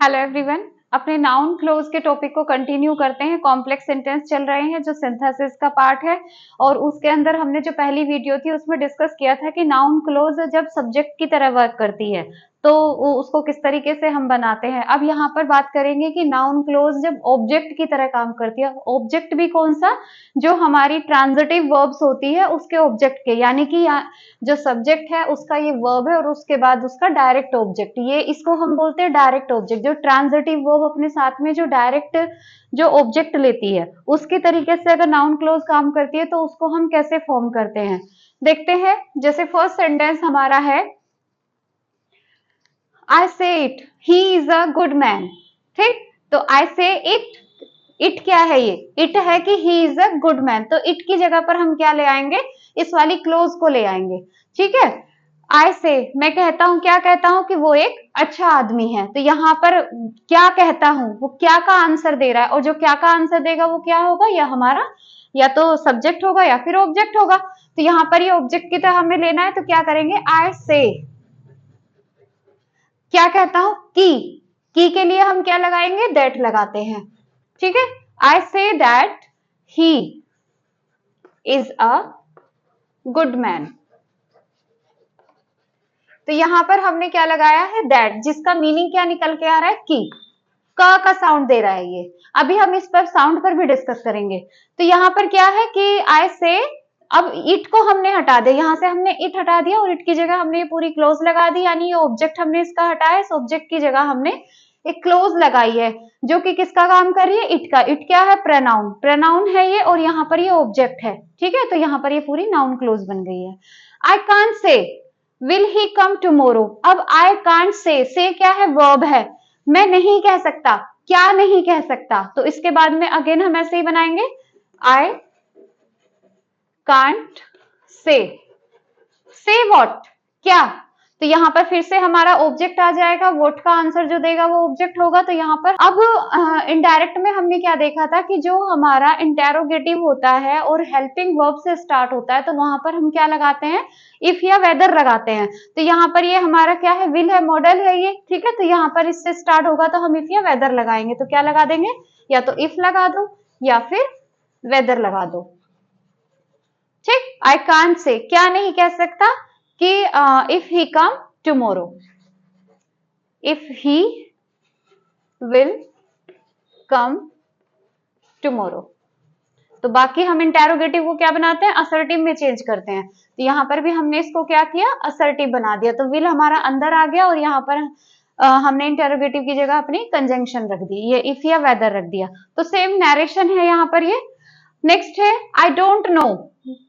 Hello everyone. अपने noun close के topic को कंटिन्यू करते हैं। कॉम्प्लेक्स सेंटेंस चल रहे हैं जो सिंथेसिस का पार्ट है, और उसके अंदर हमने जो पहली वीडियो थी उसमें डिस्कस किया था कि नाउन क्लोज जब सब्जेक्ट की तरह वर्क करती है तो उसको किस तरीके से हम बनाते हैं। अब यहाँ पर बात करेंगे कि नाउन क्लोज जब ऑब्जेक्ट की तरह काम करती है। ऑब्जेक्ट भी कौन सा? जो हमारी ट्रांजिटिव वर्ब्स होती है उसके ऑब्जेक्ट के, यानी कि जो सब्जेक्ट है उसका ये वर्ब है और उसके बाद उसका डायरेक्ट ऑब्जेक्ट, ये इसको हम बोलते हैं डायरेक्ट ऑब्जेक्ट। जो ट्रांजिटिव वर्ब अपने साथ में जो डायरेक्ट जो ऑब्जेक्ट लेती है उसके तरीके से अगर नाउन क्लोज काम करती है तो उसको हम कैसे फॉर्म करते हैं देखते हैं। जैसे फर्स्ट सेंटेंस हमारा है आई से it he is a good man. ठीक, तो आई से इट, इट क्या है? ये इट है कि ही इज अ गुड मैन, तो इट की जगह पर हम क्या ले आएंगे? इस वाली क्लोज को ले आएंगे। ठीक है, आई से मैं कहता हूं, क्या कहता हूं? कि वो एक अच्छा आदमी है। तो यहाँ पर क्या कहता हूं, वो क्या का आंसर दे रहा है, और जो क्या का आंसर देगा वो क्या होगा? या हमारा या तो सब्जेक्ट होगा या फिर ऑब्जेक्ट होगा। तो यहाँ पर ये ऑब्जेक्ट की तरह हमें लेना है, तो क्या करेंगे? आई से क्या कहता हूं? की के लिए हम क्या लगाएंगे? दैट लगाते हैं। ठीक है, I say that he is a good man. तो यहां पर हमने क्या लगाया है? दैट, जिसका मीनिंग क्या निकल के आ रहा है? की। का साउंड दे रहा है ये। अभी हम इस पर साउंड पर भी डिस्कस करेंगे। तो यहाँ पर क्या है कि आई से, अब इट को हमने हटा दिया, यहाँ से हमने इट हटा दिया और इट की जगह हमने ये पूरी क्लोज लगा दी, यानी ये ऑब्जेक्ट हमने इसका हटाया, इस ऑब्जेक्ट की जगह हमने एक क्लोज लगाई है जो कि किसका काम कर रही है? इट का। इट क्या है? प्रोनाउन, प्रोनाउन है ये, और यहाँ पर ये ऑब्जेक्ट है। ठीक है, तो यहाँ पर ये पूरी नाउन क्लोज बन गई है। I can't say will he come tomorrow. अब आई कांट से क्या है? वर्ब है। मैं नहीं कह सकता, क्या नहीं कह सकता, तो इसके बाद में अगेन हम ऐसे ही बनाएंगे, आई कांट से व्हाट, क्या। तो यहाँ पर फिर से हमारा ऑब्जेक्ट आ जाएगा, व्हाट का आंसर जो देगा वो ऑब्जेक्ट होगा। तो यहाँ पर अब इनडायरेक्ट में हमने क्या देखा था कि जो हमारा इंटेरोगेटिव होता है और हेल्पिंग वर्ब से स्टार्ट होता है तो वहां पर हम क्या लगाते हैं? इफ या वेदर लगाते हैं। तो यहाँ पर ये हमारा क्या है? विल है, मॉडल है ये। ठीक है, तो यहाँ पर इससे स्टार्ट होगा तो हम इफ या वेदर लगाएंगे। तो क्या लगा देंगे? या तो इफ लगा दो या फिर वेदर लगा दो। ठीक, आई कांट से क्या नहीं कह सकता? कि if he come tomorrow, if he will come tomorrow. तो बाकी हम इंटेरोगेटिव को क्या बनाते हैं? असर्टिव में चेंज करते हैं। तो यहाँ पर भी हमने इसको क्या किया? असर्टिव बना दिया। तो विल हमारा अंदर आ गया और यहाँ पर हमने इंटेरोगेटिव की जगह अपनी कंजंक्शन रख दी, ये इफ या वेदर रख दिया। तो सेम नरेशन है यहाँ पर ये। नेक्स्ट है आई don't know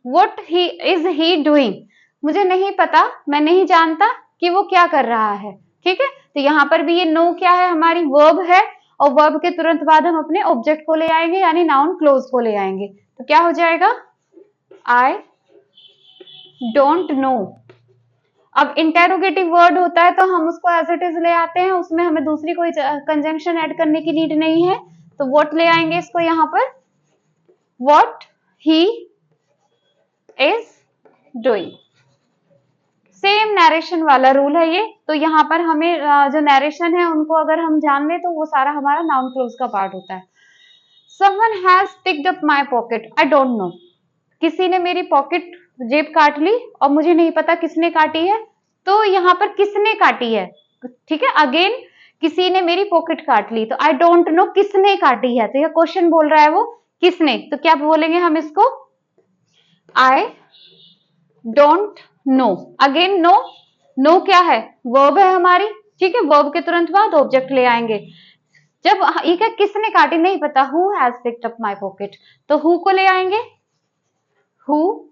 what he is he doing. मुझे नहीं पता, मैं नहीं जानता कि वो क्या कर रहा है। ठीक है, तो यहाँ पर भी ये नो क्या है? हमारी वर्ब है, और वर्ब के तुरंत बाद हम अपने ऑब्जेक्ट को ले आएंगे, यानी नाउन क्लोज को ले आएंगे। तो क्या हो जाएगा? आई डोंट नो। अब इंटेरोगेटिव वर्ड होता है तो हम उसको एज इट इज ले आते हैं, उसमें हमें दूसरी कोई कंजंक्शन ऐड करने की नीड नहीं है। तो व्हाट ले आएंगे इसको यहाँ पर, what he is doing. Same narration वाला रूल है ये। तो यहाँ पर हमें जो नरेशन है उनको अगर हम जान लें तो वो सारा हमारा नाउन क्लोज का पार्ट होता है। Someone has picked up my pocket. I don't know. किसी ने मेरी पॉकेट, जेब काट ली और मुझे नहीं पता किसने काटी है। तो यहाँ पर किसने काटी है? ठीक है, अगेन किसी ने मेरी पॉकेट काट ली, तो आई डोंट नो किसने काटी है। तो यह क्वेश्चन बोल रहा है वो किसने, तो क्या बोलेंगे हम इसको? I don't know. Again know, know क्या है? वर्ब है हमारी। ठीक है, वर्ब के तुरंत बाद ऑब्जेक्ट ले आएंगे। जब ये क्या किसने काटी नहीं पता, who has picked up my pocket, तो हु को ले आएंगे। हु,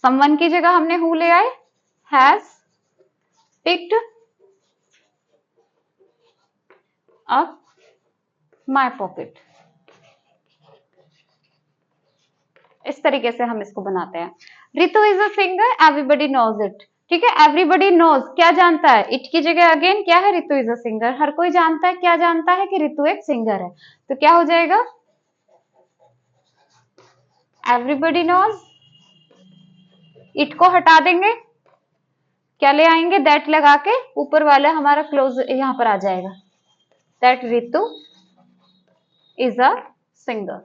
समवन की जगह हमने हु ले आए, has picked up my pocket. इस तरीके से हम इसको बनाते हैं। Ritu is a singer, everybody knows it. ठीक है, एवरीबडी नोज क्या जानता है? इट की जगह अगेन क्या है? Ritu is a singer. हर कोई जानता है, क्या जानता है? कि रितु एक सिंगर है। तो क्या हो जाएगा? एवरीबडी नोज, इट को हटा देंगे, क्या ले आएंगे? दैट लगा के ऊपर वाला हमारा क्लोज यहाँ पर आ जाएगा। That Ritu is a singer.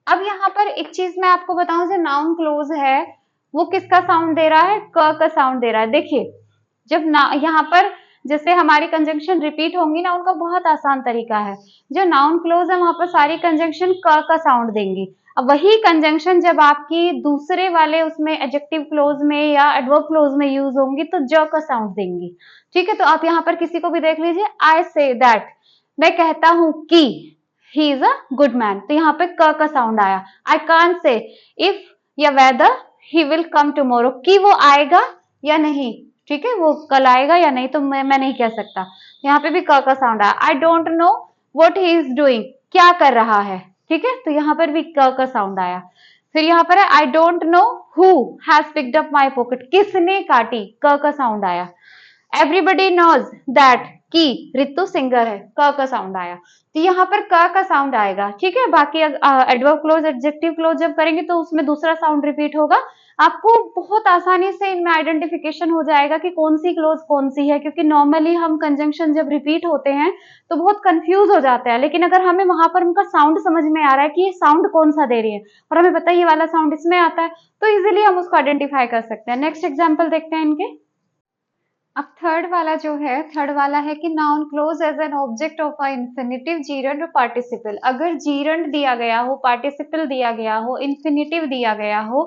अब यहाँ पर एक चीज मैं आपको बताऊं, जो नाउन क्लोज है वो किसका साउंड दे रहा है, क का साउंड दे रहा है। देखिए जब ना यहाँ पर जैसे हमारी कंजंक्शन रिपीट होंगी ना, उनका बहुत आसान तरीका है। जो नाउन क्लोज है वहां पर सारी कंजंक्शन क का साउंड देंगी। अब वही कंजंक्शन जब आपकी दूसरे वाले उसमें एडजेक्टिव क्लोज में या एडवर्ब क्लोज में यूज होंगी तो ज का साउंड देंगी। ठीक है, तो आप यहाँ पर किसी को भी देख लीजिए, आई से दैट, मैं कहता हूं कि ही इज अ गुड मैन, तो यहाँ पे क का साउंड आया। आई कांट से इफ या weather he will come tomorrow, कि वो आएगा या नहीं, ठीक है, वो कल आएगा या नहीं, तो मैं नहीं कह सकता। यहाँ पे भी क का साउंड आया। आई don't know what he is doing, क्या कर रहा है, ठीक है, तो यहाँ पर भी क का साउंड आया। फिर यहाँ पर है आई don't know who has picked up my pocket, किसने काटी, क का साउंड आया। एवरीबडी नोज दैट, की रितु सिंगर है, क का साउंड आया, तो यहाँ पर क का साउंड आएगा। ठीक है, बाकी एडवर्ब क्लोज एडजेक्टिव क्लोज जब करेंगे तो उसमें दूसरा साउंड रिपीट होगा। आपको बहुत आसानी से इनमें आइडेंटिफिकेशन हो जाएगा कि कौन सी क्लोज कौन सी है, क्योंकि नॉर्मली हम कंजंक्शन जब रिपीट होते हैं तो बहुत कंफ्यूज हो जाते हैं, लेकिन अगर हमें वहां पर उनका साउंड समझ में आ रहा है कि ये साउंड कौन सा दे रही है और हमें पता है ये वाला साउंड इसमें आता है, तो इजिली हम उसको आइडेंटिफाई कर सकते हैं। नेक्स्ट एग्जाम्पल देखते हैं इनके। अब थर्ड वाला जो है, थर्ड वाला है कि noun clause as an object of a infinitive, gerund और पार्टिसिपल। अगर जीरंड दिया गया हो, पार्टिसिपल दिया गया हो, इंफिनिटिव दिया गया हो,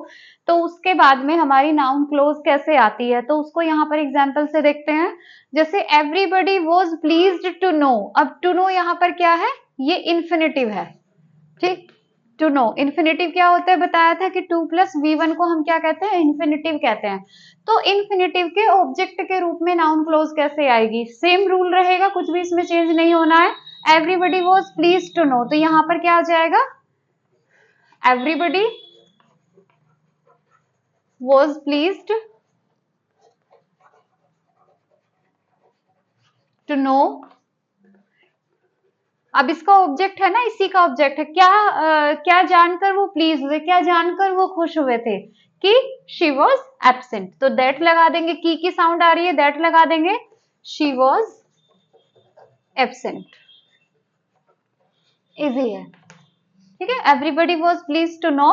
तो उसके बाद में हमारी नाउन क्लोज कैसे आती है, तो उसको यहाँ पर एग्जाम्पल से देखते हैं। जैसे everybody was pleased to know, अब टू नो यहाँ पर क्या है, ये इंफिनिटिव है। ठीक, टू नो इन्फिनेटिव क्या होता है, बताया था कि टू प्लस वी1 को हम क्या कहते हैं, इन्फिनेटिव कहते हैं। तो इन्फिनेटिव के ऑब्जेक्ट के रूप में नाउन क्लोज कैसे आएगी, सेम रूल रहेगा, कुछ भी इसमें चेंज नहीं होना है। Everybody was please to know, तो यहाँ पर क्या आ जाएगा, everybody was pleased to know. अब इसका ऑब्जेक्ट है ना, इसी का ऑब्जेक्ट है, क्या जानकर वो प्लीज हुए, क्या जानकर वो खुश हुए थे, कि शी वॉज एब्सेंट, तो दैट लगा देंगे, की साउंड आ रही है, दैट लगा देंगे, शी वॉज एब्सेंट, इजी है। ठीक है, everybody was please to know,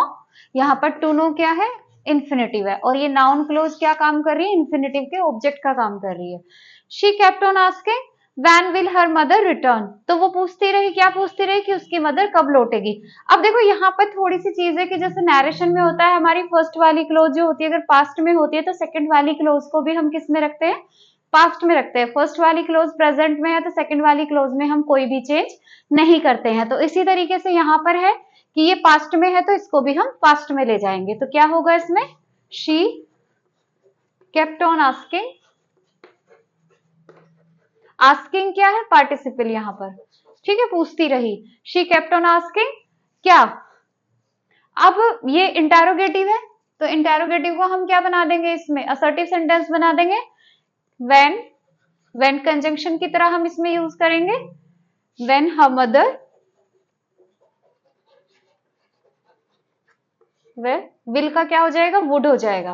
यहाँ पर टू नो क्या है, इन्फिनेटिव है, और ये नाउन क्लोज क्या काम कर रही है, इन्फिनेटिव के ऑब्जेक्ट का काम कर रही है। She kept on asking when will her mother return, तो वो पूछती रही, क्या पूछती रही, कि उसकी मदर कब लौटेगी। अब देखो यहाँ पर थोड़ी सी चीज है कि जैसे नरेशन में होता है, हमारी फर्स्ट वाली क्लोज जो होती है अगर पास्ट में होती है तो सेकंड वाली क्लोज को भी हम किस में रखते हैं, पास्ट में रखते हैं। फर्स्ट वाली क्लोज प्रेजेंट में है तो सेकंड वाली क्लोज में हम कोई भी चेंज नहीं करते हैं। तो इसी तरीके से यहाँ पर है कि ये पास्ट में है तो इसको भी हम पास्ट में ले जाएंगे, तो क्या होगा इसमें, she kept on asking, asking क्या है, पार्टिसिपल यहाँ पर, ठीक है, पूछती रही, शी केप्ट ऑन आस्किंग क्या। अब ये इंटेरोगेटिव है, तो इंटेरोगेटिव को हम क्या बना देंगे, इसमें असर्टिव सेंटेंस बना देंगे। व्हेन कंजंक्शन की तरह हम इसमें यूज करेंगे, व्हेन हर मदर, विल का क्या हो जाएगा, वुड हो जाएगा,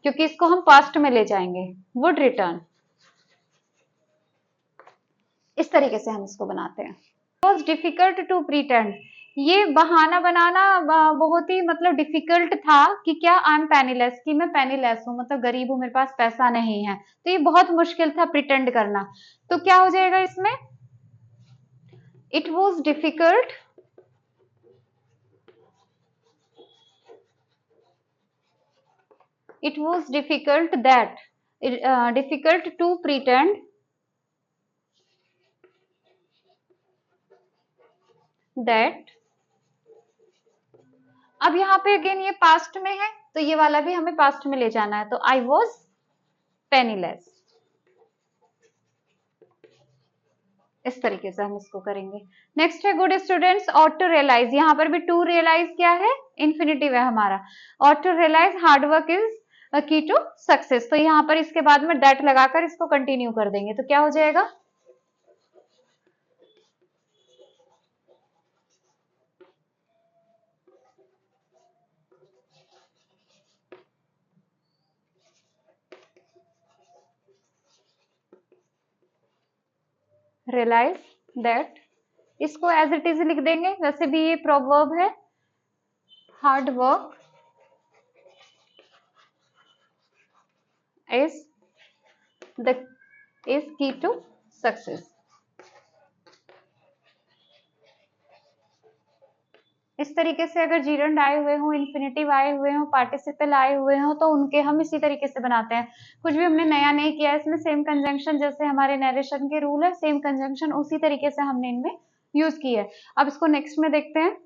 क्योंकि इसको हम पास्ट में ले जाएंगे, वुड रिटर्न। इस तरीके से हम इसको बनाते हैं। वॉज डिफिकल्ट टू प्रीटेंड, ये बहाना बनाना बहुत ही मतलब डिफिकल्ट था कि क्या, आई एम पेनीलेस, कि मैं पेनीलेस हूं, मतलब गरीब हूं, मेरे पास पैसा नहीं है, तो ये बहुत मुश्किल था प्रिटेंड करना। तो क्या हो जाएगा इसमें, it was difficult it was difficult that difficult to pretend that। अब यहाँ पे अगेन ये पास्ट में है तो ये वाला भी हमें पास्ट में ले जाना है, तो आई वॉज पेनीलेस, इस तरीके से हम इसको करेंगे। नेक्स्ट है good students ought to realise, यहाँ पर भी टू रियलाइज क्या है, इन्फिनिटिव है हमारा। Ought to realise hard work is key to success, तो यहाँ पर इसके बाद में दैट लगाकर इसको कंटिन्यू कर देंगे, तो क्या हो जाएगा, रियलाइज दैट, इसको एज इट इज लिख देंगे, वैसे भी ये प्रोवर्ब है, hard work is key to success. इस तरीके से अगर जीरंड आए हुए हों, इन्फिनिटिव आए हुए हों, पार्टिसिपल आए हुए हों, तो उनके हम इसी तरीके से बनाते हैं। कुछ भी हमने नया नहीं किया है इसमें, सेम कंजंक्शन जैसे हमारे नरेशन के रूल है, सेम कंजंक्शन उसी तरीके से हमने इनमें यूज की है। अब इसको नेक्स्ट में देखते हैं।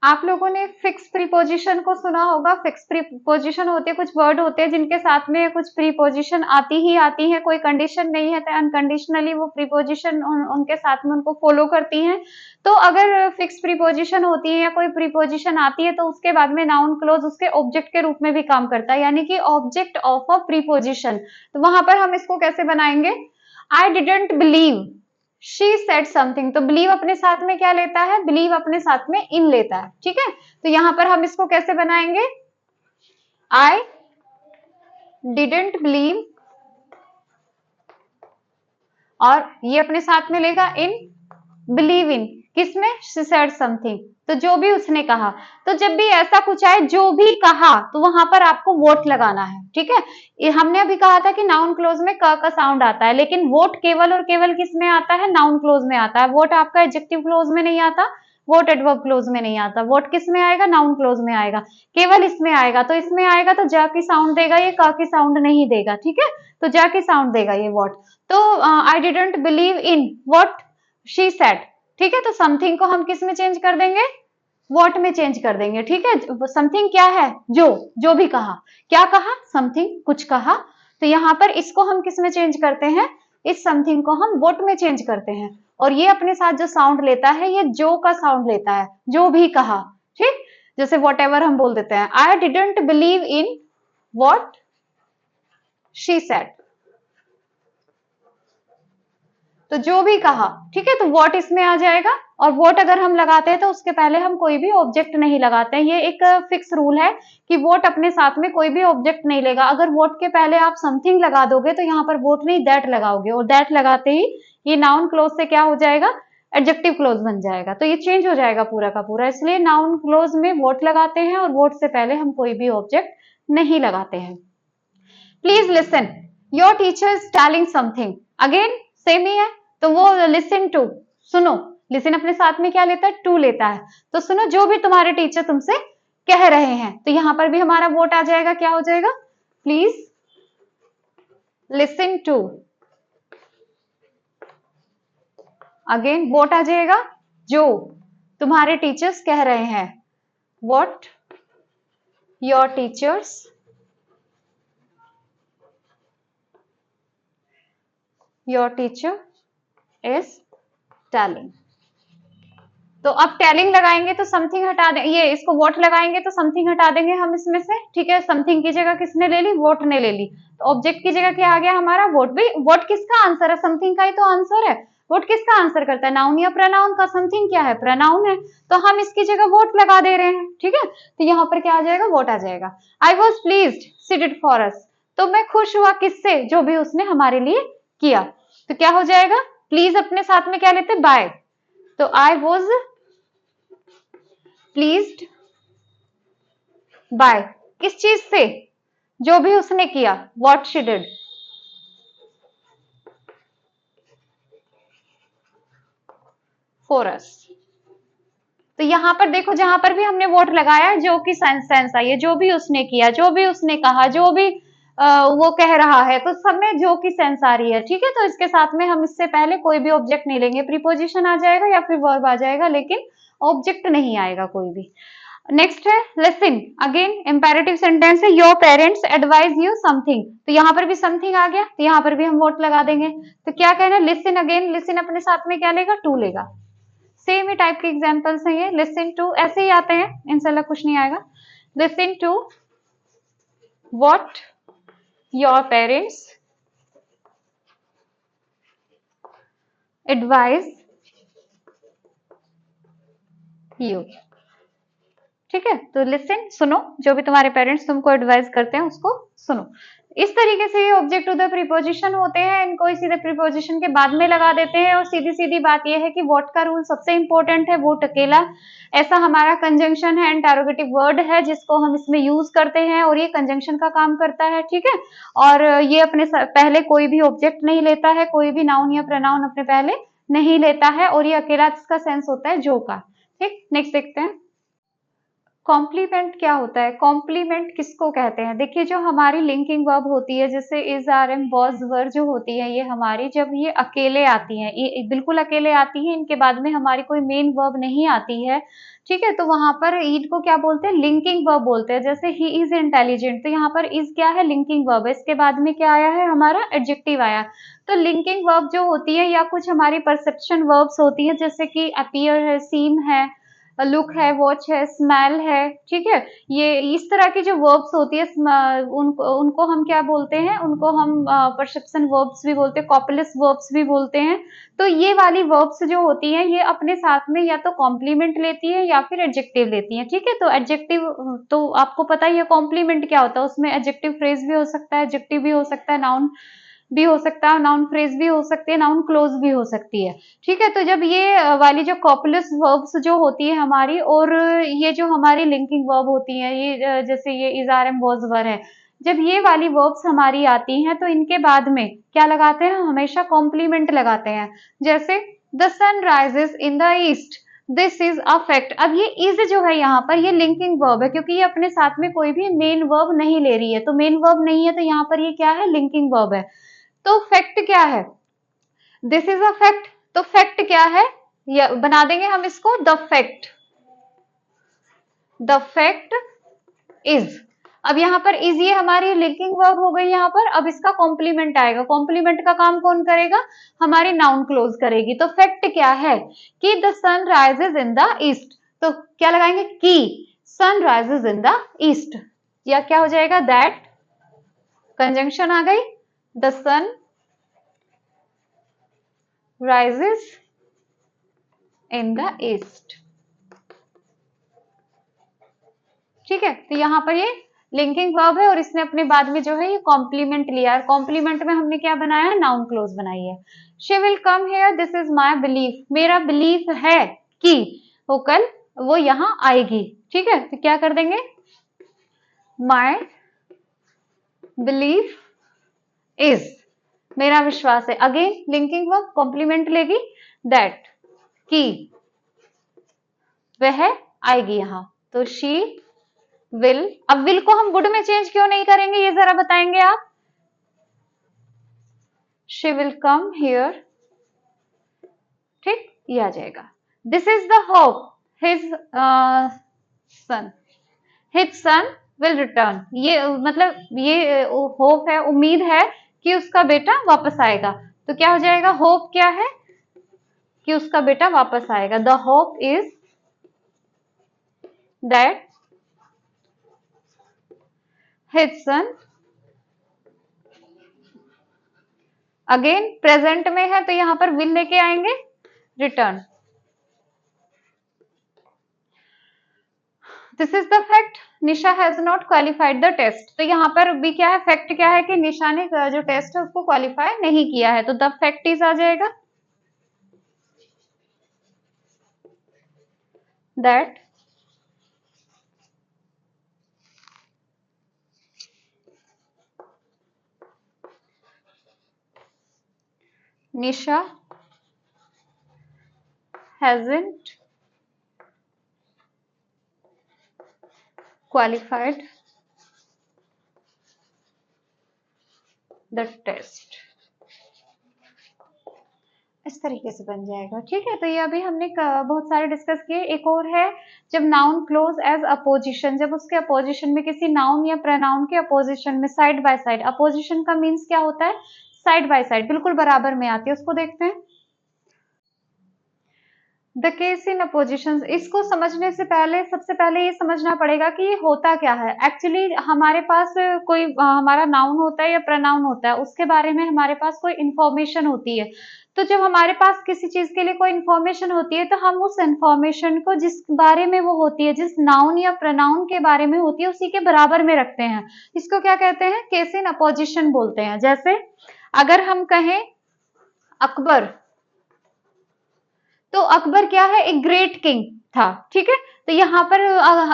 आप लोगों ने फिक्स प्रीपोजिशन को सुना होगा। फिक्स प्रीपोजिशन होते हैं, कुछ वर्ड होते हैं जिनके साथ में कुछ प्रीपोजिशन आती ही आती है, कोई कंडीशन नहीं है तो अनकंडीशनली वो प्रीपोजिशन उनके साथ में उनको फॉलो करती हैं। तो अगर फिक्स प्रीपोजिशन होती है या कोई प्रीपोजिशन आती है तो उसके बाद में नाउन क्लोज उसके ऑब्जेक्ट के रूप में भी काम करता है, यानी कि ऑब्जेक्ट ऑफ अ प्रीपोजिशन। तो वहां पर हम इसको कैसे बनाएंगे? I didn't believe she said something. तो बिलीव अपने साथ में क्या लेता है? बिलीव अपने साथ में इन लेता है, ठीक है। तो यहां पर हम इसको कैसे बनाएंगे? आई डिडंट बिलीव, और ये अपने साथ में लेगा इन, बिलीव इन किसमें? शी सेड समथिंग, तो जो भी उसने कहा। तो जब भी ऐसा कुछ आए जो भी कहा, तो वहां पर आपको वोट लगाना है, ठीक है। हमने अभी कहा था कि नाउन क्लोज में क का साउंड आता है, लेकिन वोट केवल और केवल किस में आता है? नाउन क्लोज में आता है। वोट आपका एडजेक्टिव क्लोज में नहीं आता, वोट एडवर्ब क्लोज में नहीं आता। वोट किस में आएगा? नाउन क्लोज में आएगा, केवल इसमें आएगा। तो इसमें आएगा तो जा की साउंड देगा, ये क की साउंड नहीं देगा, ठीक है। तो जा की साउंड देगा ये वोट। तो I didn't believe in what she said, ठीक है। तो समथिंग को हम किस में चेंज कर देंगे? व्हाट में चेंज कर देंगे, ठीक है। समथिंग क्या है? जो भी कहा। क्या कहा? समथिंग, कुछ कहा। तो यहां पर इसको हम किस में चेंज करते हैं? इस समथिंग को हम व्हाट में चेंज करते हैं, और ये अपने साथ जो साउंड लेता है ये जो का साउंड लेता है, जो भी कहा, ठीक। जैसे वॉट एवर हम बोल देते हैं, I didn't believe in what she said, तो जो भी कहा, ठीक है। तो व्हाट इसमें आ जाएगा, और व्हाट अगर हम लगाते हैं तो उसके पहले हम कोई भी ऑब्जेक्ट नहीं लगाते हैं। ये एक फिक्स रूल है कि व्हाट अपने साथ में कोई भी ऑब्जेक्ट नहीं लेगा। अगर व्हाट के पहले आप समथिंग लगा दोगे तो यहाँ पर व्हाट नहीं दैट लगाओगे, और दैट लगाते ही ये नाउन क्लोज से क्या हो जाएगा? एडजेक्टिव क्लोज बन जाएगा। तो ये चेंज हो जाएगा पूरा का पूरा, इसलिए नाउन क्लोज में व्हाट लगाते हैं और व्हाट से पहले हम कोई भी ऑब्जेक्ट नहीं लगाते हैं। Please listen, your teacher is telling something, again same ही है। तो वो लिसन टू, सुनो। लिसन अपने साथ में क्या लेता है? टू लेता है। तो सुनो जो भी तुम्हारे टीचर तुमसे कह रहे हैं। तो यहां पर भी हमारा वोट आ जाएगा, क्या हो जाएगा? प्लीज लिसन टू, अगेन वोट आ जाएगा, जो तुम्हारे टीचर्स कह रहे हैं। What your teachers is telling. तो अब टेलिंग लगाएंगे तो समथिंग हटा देंगे, ये इसको वोट लगाएंगे तो समथिंग हटा देंगे हम इसमें से, ठीक है। समथिंग की जगह किसने ले ली? वोट ने ले ली। तो ऑब्जेक्ट की जगह क्या आ गया हमारा? वोट। भी वोट किसका आंसर है? समथिंग का ही तो आंसर है। वोट किसका आंसर करता है? नाउन या प्रनाउन का? समथिंग क्या है? प्रनाउन है। तो हम इसकी जगह वोट लगा दे रहे हैं, ठीक है। तो यहाँ पर क्या आ जाएगा? वोट आ जाएगा। I was pleased she did for us, तो मैं खुश हुआ किससे? जो भी उसने हमारे लिए किया। तो क्या हो जाएगा? प्लीज अपने साथ में क्या लेते? बाय। तो आई वॉज प्लीज्ड बाय किस चीज से? जो भी उसने किया, what she did. For us. तो यहां पर देखो, जहां पर भी हमने वोट लगाया, जो की सेंस आई है, जो भी उसने किया, जो भी उसने कहा, जो भी वो कह रहा है, तो सब में जो की सेंस आ रही है, ठीक है। तो इसके साथ में हम इससे पहले कोई भी ऑब्जेक्ट नहीं लेंगे, प्रीपोजिशन आ जाएगा या फिर वर्ब आ जाएगा, लेकिन ऑब्जेक्ट नहीं आएगा कोई भी। नेक्स्ट है लिसन, अगेन इंपेरेटिव सेंटेंस है, your parents advise you something. तो यहाँ पर भी समथिंग आ गया, तो यहाँ पर भी हम वोट लगा देंगे। तो क्या कहना है? लिसन अगेन, लिसन अपने साथ में क्या लेगा? टू लेगा। सेम ही टाइप के एग्जांपल्स हैं ये। लिसन टू ऐसे ही आते हैं, इनसे अलग कुछ नहीं आएगा। Listen to what your parents advise you, ठीक है। तो लिसन, सुनो, जो भी तुम्हारे पेरेंट्स तुमको एडवाइस करते हैं उसको सुनो। इस तरीके से ये ऑब्जेक्ट टू द प्रीपोजिशन होते हैं, इनको इसी प्रीपोजिशन के बाद में लगा देते हैं। और सीधी सीधी बात ये है कि वोट का रूल सबसे इंपॉर्टेंट है, वोट अकेला ऐसा हमारा कंजंक्शन है, इंटरोगेटिव वर्ड है जिसको हम इसमें यूज करते हैं और ये कंजंक्शन का काम करता है, ठीक है। और ये अपने पहले कोई भी ऑब्जेक्ट नहीं लेता है, कोई भी नाउन या प्रोनाउन अपने पहले नहीं लेता है, और ये अकेला इसका सेंस होता है जो का। ठीक, नेक्स्ट देखते हैं कॉम्प्लीमेंट क्या होता है। कॉम्प्लीमेंट किसको कहते हैं? देखिए, जो हमारी लिंकिंग वर्ब होती है, जैसे इज, आर, एम, वॉज, वर जो होती है, ये हमारी जब ये अकेले आती हैं, ये बिल्कुल अकेले आती हैं, इनके बाद में हमारी कोई मेन वर्ब नहीं आती है, ठीक है, तो वहां पर इनको क्या बोलते हैं? लिंकिंग वर्ब बोलते हैं। जैसे ही इज इंटेलिजेंट, तो यहाँ पर इज क्या है? लिंकिंग वर्ब है, इसके बाद में क्या आया है? हमारा एडजेक्टिव आया। तो लिंकिंग वर्ब जो होती है, या कुछ हमारी परसेप्शन वर्ब्स होती है, जैसे कि अपीयर है, सीम है, लुक है, वॉच है, स्मेल है, ठीक है, ये इस तरह की जो वर्ब्स होती है, उनको हम क्या बोलते हैं? उनको हम परसेप्शन वर्ब्स भी बोलते हैं, कॉपुलस वर्ब्स भी बोलते हैं। तो ये वाली वर्ब्स जो होती हैं, ये अपने साथ में या तो कॉम्प्लीमेंट लेती है या फिर एडजेक्टिव लेती है, ठीक है। तो एडजेक्टिव तो आपको पता ही है, कॉम्प्लीमेंट क्या होता है, उसमें एडजेक्टिव फ्रेज भी हो सकता है, एडजेक्टिव भी हो सकता है, नाउन भी हो सकता है, नाउन फ्रेज भी हो सकती है, नाउन क्लोज भी हो सकती है, ठीक है। तो जब ये वाली जो कॉपुलस वर्ब्स जो होती है हमारी, और ये जो हमारी लिंकिंग वर्ब होती है, ये जैसे ये इज, आर, एम, वॉज, वर है, जब ये वाली वर्ब्स हमारी आती हैं, तो इनके बाद में क्या लगाते हैं? हमेशा कॉम्प्लीमेंट लगाते हैं। जैसे the sun rises in the east, this is a fact. अब ये इज जो है यहाँ पर, ये लिंकिंग वर्ब है, क्योंकि ये अपने साथ में कोई भी मेन वर्ब नहीं ले रही है, तो मेन वर्ब नहीं है, तो यहाँ पर ये क्या है? लिंकिंग वर्ब है। तो फैक्ट क्या है? This is a fact. तो फैक्ट क्या है? या बना देंगे हम इसको the fact. The fact is. अब यहाँ पर इज ये हमारी लिंकिंग वर्ब हो गई यहाँ पर। अब इसका कॉम्प्लीमेंट आएगा। कॉम्प्लीमेंट का काम कौन करेगा? हमारी नाउन क्लोज करेगी। तो फैक्ट क्या है? कि the sun rises in the east. तो क्या लगाएंगे? कि sun rises in the east, या क्या हो जाएगा? दैट। कंजंक्शन आ गई, the sun rises in the east, ठीक है। तो यहाँ पर ये लिंकिंग वर्ब है, और इसने अपने बाद में जो है ये कॉम्प्लीमेंट लिया है। कॉम्प्लीमेंट में हमने क्या बनाया है? नाउन क्लोज बनाई है। She will come here, this is my belief. मेरा बिलीफ है कि वो कल वो यहाँ आएगी, ठीक है। तो क्या कर देंगे? माई बिलीफ इज, मेरा विश्वास है। अगेन लिंकिंग वर्ब, कॉम्प्लीमेंट लेगी, दैट, कि वह आएगी यहाँ। तो शी विल। अब विल को हम गुड में चेंज क्यों नहीं करेंगे, ये जरा बताएंगे आप? शी विल कम हियर, ठीक, ये आ जाएगा। This is the hope his son, his son will return. ये मतलब ये होप है, उम्मीद है कि उसका बेटा वापस आएगा। तो क्या हो जाएगा? होप क्या है? कि उसका बेटा वापस आएगा। The hope is that his son. Again present में है, तो यहां पर विल लेके आएंगे, return. This is the fact, Nisha has not qualified the test. तो यहाँ पर भी क्या है? फैक्ट क्या है? कि निशा ने जो टेस्ट है उसको क्वालिफाई नहीं किया है। तो द फैक्ट इज आ जाएगा, that Nisha hasn't qualified the test। इस तरीके से बन जाएगा, ठीक है। तो ये अभी हमने बहुत सारे डिस्कस किए। एक और है, जब नाउन क्लोज एज अपोजिशन, जब उसके अपोजिशन में किसी नाउन या प्रोनाउन के अपोजिशन में साइड बाय साइड, अपोजिशन का मीन्स क्या होता है? साइड बाय साइड, बिल्कुल बराबर में आती है, उसको देखते हैं। द केस इन अपोजिशन, इसको समझने से पहले सबसे पहले ये समझना पड़ेगा कि ये होता क्या है। एक्चुअली हमारे पास कोई हमारा नाउन होता है या प्रनाउन होता है, उसके बारे में हमारे पास कोई इंफॉर्मेशन होती है। तो जब हमारे पास किसी चीज के लिए कोई इंफॉर्मेशन होती है तो हम उस इंफॉर्मेशन को जिस बारे में वो होती है, जिस नाउन या प्रनाउन के बारे में होती है, उसी के बराबर में रखते हैं। इसको क्या कहते हैं? केस इन अपोजिशन बोलते हैं। जैसे अगर हम कहें अकबर, तो अकबर क्या है? एक ग्रेट किंग था, ठीक है। तो यहाँ पर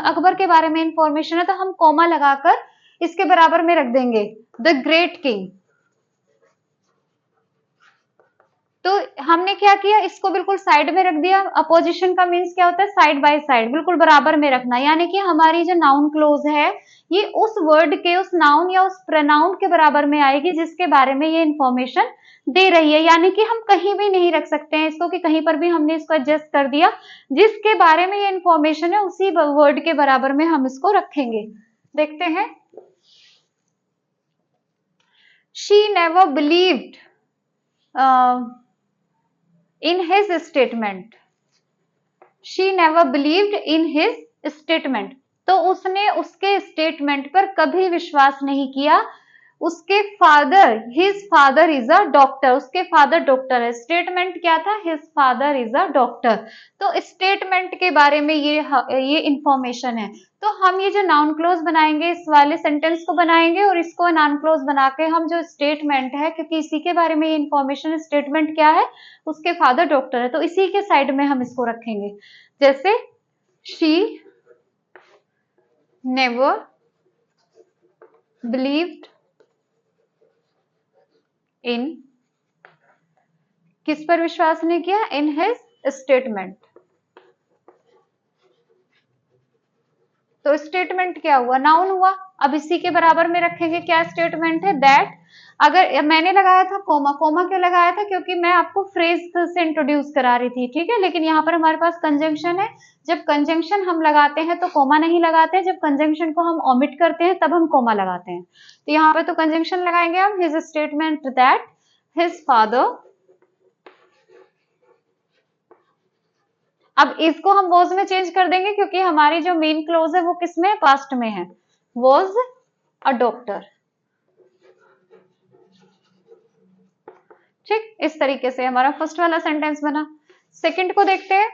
अकबर के बारे में इंफॉर्मेशन है, तो हम कॉमा लगाकर इसके बराबर में रख देंगे द ग्रेट किंग। तो हमने क्या किया? इसको बिल्कुल साइड में रख दिया। अपोजिशन का मीन्स क्या होता है? साइड बाय साइड, बिल्कुल बराबर में रखना। यानी कि हमारी जो नाउन क्लोज है ये उस वर्ड के, उस नाउन या उस प्रोनाउन के बराबर में आएगी जिसके बारे में ये इंफॉर्मेशन दे रही है। यानी कि हम कहीं भी नहीं रख सकते हैं इसको कि कहीं पर भी हमने इसको एडजस्ट कर दिया। जिसके बारे में ये इंफॉर्मेशन है उसी वर्ड के बराबर में हम इसको रखेंगे। देखते हैं। She never believed in his statement, she never believed in his statement, तो उसने उसके स्टेटमेंट पर कभी विश्वास नहीं किया। उसके father, his father is a doctor, उसके फादर डॉक्टर है। स्टेटमेंट क्या था? His father is a doctor. तो स्टेटमेंट के बारे में ये इंफॉर्मेशन है। तो हम ये जो नाउन क्लोज बनाएंगे, इस वाले सेंटेंस को बनाएंगे और इसको नाउन क्लोज बना के हम जो स्टेटमेंट है, क्योंकि इसी के बारे में ये इंफॉर्मेशन, स्टेटमेंट क्या है? उसके फादर डॉक्टर है, तो इसी के साइड में हम इसको रखेंगे। जैसे शी नेवर बिलीव्ड इन, किस पर विश्वास नहीं किया? In his statement. तो स्टेटमेंट क्या हुआ? नाउन हुआ। अब इसी के बराबर में रखेंगे। क्या स्टेटमेंट है? दैट। अगर मैंने लगाया था कोमा, कोमा क्यों लगाया था? क्योंकि मैं आपको फ्रेज से इंट्रोड्यूस करा रही थी, ठीक है। लेकिन यहाँ पर हमारे पास कंजंक्शन है। जब कंजंक्शन हम लगाते हैं तो कोमा नहीं लगाते हैं, जब कंजंक्शन को हम ओमिट करते हैं तब हम कोमा लगाते हैं। तो यहाँ पर तो कंजंक्शन लगाएंगे हम। His statement that his father, अब इसको हम वॉज में चेंज कर देंगे क्योंकि हमारी जो मेन क्लोज है वो किस में? पास्ट में है। Was a doctor. ठीक, इस तरीके से हमारा फर्स्ट वाला सेंटेंस बना। सेकंड को देखते हैं।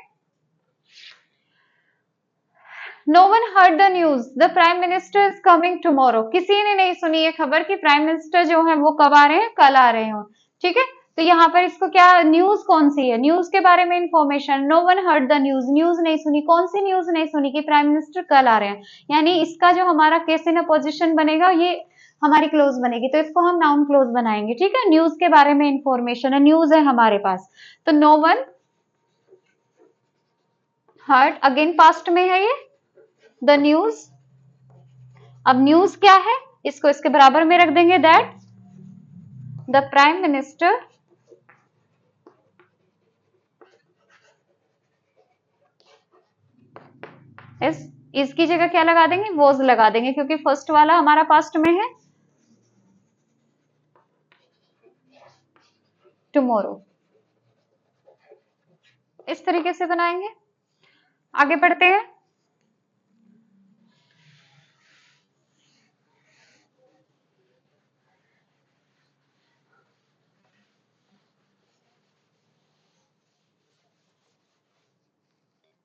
No one heard the news the prime minister is coming tomorrow, किसी ने नहीं सुनी ये खबर कि प्राइम मिनिस्टर जो है वो कब आ रहे हैं? कल आ रहे हो, ठीक है। तो यहाँ पर इसको क्या, न्यूज कौन सी है? न्यूज के बारे में information. No one heard the news, news नहीं सुनी। कौन सी न्यूज नहीं सुनी? कि प्राइम मिनिस्टर कल आ रहे हैं। यानी इसका जो हमारा केस इन अपोजिशन बनेगा ये हमारी क्लोज बनेगी, तो इसको हम नाउन क्लोज बनाएंगे, ठीक है। न्यूज के बारे में इंफॉर्मेशन है, न्यूज है हमारे पास। तो no one heard, again past में है ये, द न्यूज। अब न्यूज क्या है? इसको इसके बराबर में रख देंगे। दैट द प्राइम मिनिस्टर इसकी जगह क्या लगा देंगे? वॉज लगा देंगे क्योंकि फर्स्ट वाला हमारा पास्ट में है। टुमारो, इस तरीके से बनाएंगे। आगे बढ़ते हैं।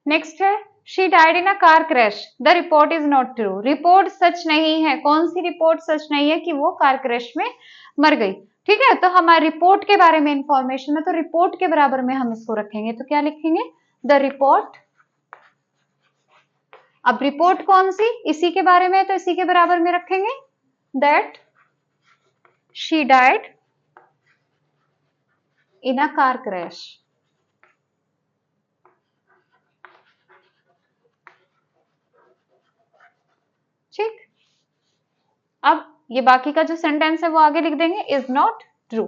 नेक्स्ट है she died in a car crash the report is not true, report सच नहीं है। कौन सी रिपोर्ट सच नहीं है? कि वो कार क्रैश में मर गई, ठीक है। तो हमारे रिपोर्ट के बारे में इंफॉर्मेशन है, तो रिपोर्ट के बराबर में हम इसको रखेंगे। तो क्या लिखेंगे? The report. अब रिपोर्ट कौन सी? इसी के बारे में, तो इसी के बराबर में रखेंगे। That she died in a car crash. ठीक, अब ये बाकी का जो सेंटेंस है वो आगे लिख देंगे। इज नॉट ट्रू,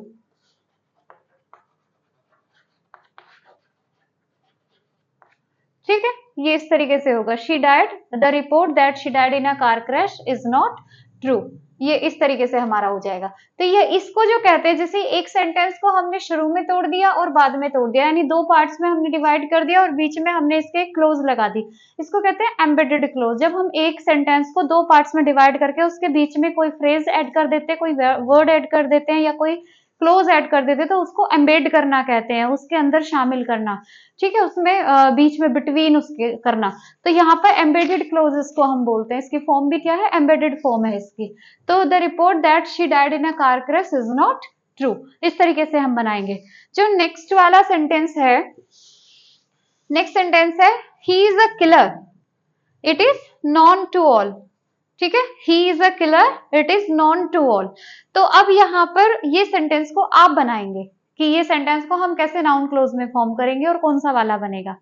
ठीक है। ये इस तरीके से होगा। She died, the report that she died in a car crash is not true. ये इस तरीके से हमारा हो जाएगा। तो ये इसको जो कहते हैं, जैसे एक सेंटेंस को हमने शुरू में तोड़ दिया और बाद में तोड़ दिया, यानी दो पार्ट्स में हमने डिवाइड कर दिया और बीच में हमने इसके क्लोज लगा दी, इसको कहते हैं एम्बेडेड क्लोज। जब हम एक सेंटेंस को दो पार्ट्स में डिवाइड करके उसके बीच में कोई फ्रेज ऐड कर देते हैं, कोई वर्ड ऐड कर देते हैं या कोई क्लोज ऐड कर देते, तो उसको एम्बेड करना कहते हैं, उसके अंदर शामिल करना, ठीक है, उसमें बीच में बिटवीन उसके करना। तो यहाँ पर एम्बेडेड क्लोजेस को हम बोलते हैं, इसकी फॉर्म भी क्या है, एम्बेडेड फॉर्म है इसकी। तो the report that she died in a car crash is not true, इस तरीके से हम बनाएंगे। जो नेक्स्ट वाला सेंटेंस है, नेक्स्ट सेंटेंस है he is a killer, it is known to all, ठीक है, he is a killer, it is known to all. तो अब यहाँ पर ये सेंटेंस को आप बनाएंगे कि ये सेंटेंस को हम कैसे नाउन क्लोज में फॉर्म करेंगे और कौन सा वाला बनेगा,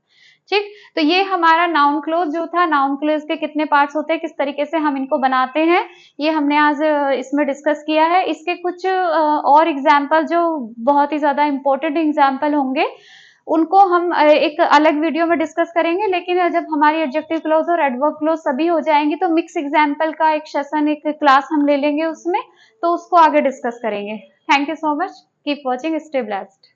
ठीक। तो ये हमारा नाउन क्लोज जो था, नाउन क्लोज के कितने पार्ट्स होते हैं, किस तरीके से हम इनको बनाते हैं, ये हमने आज इसमें डिस्कस किया है। इसके कुछ और एग्जाम्पल जो बहुत ही ज्यादा इंपॉर्टेंट एग्जाम्पल होंगे, उनको हम एक अलग वीडियो में डिस्कस करेंगे। लेकिन जब हमारी एडजेक्टिव क्लोज और एडवर्ब क्लोज सभी हो जाएंगी तो मिक्स एग्जाम्पल का एक सेशन, एक क्लास हम ले लेंगे उसमें, तो उसको आगे डिस्कस करेंगे। Thank you so much, keep watching, stay blessed.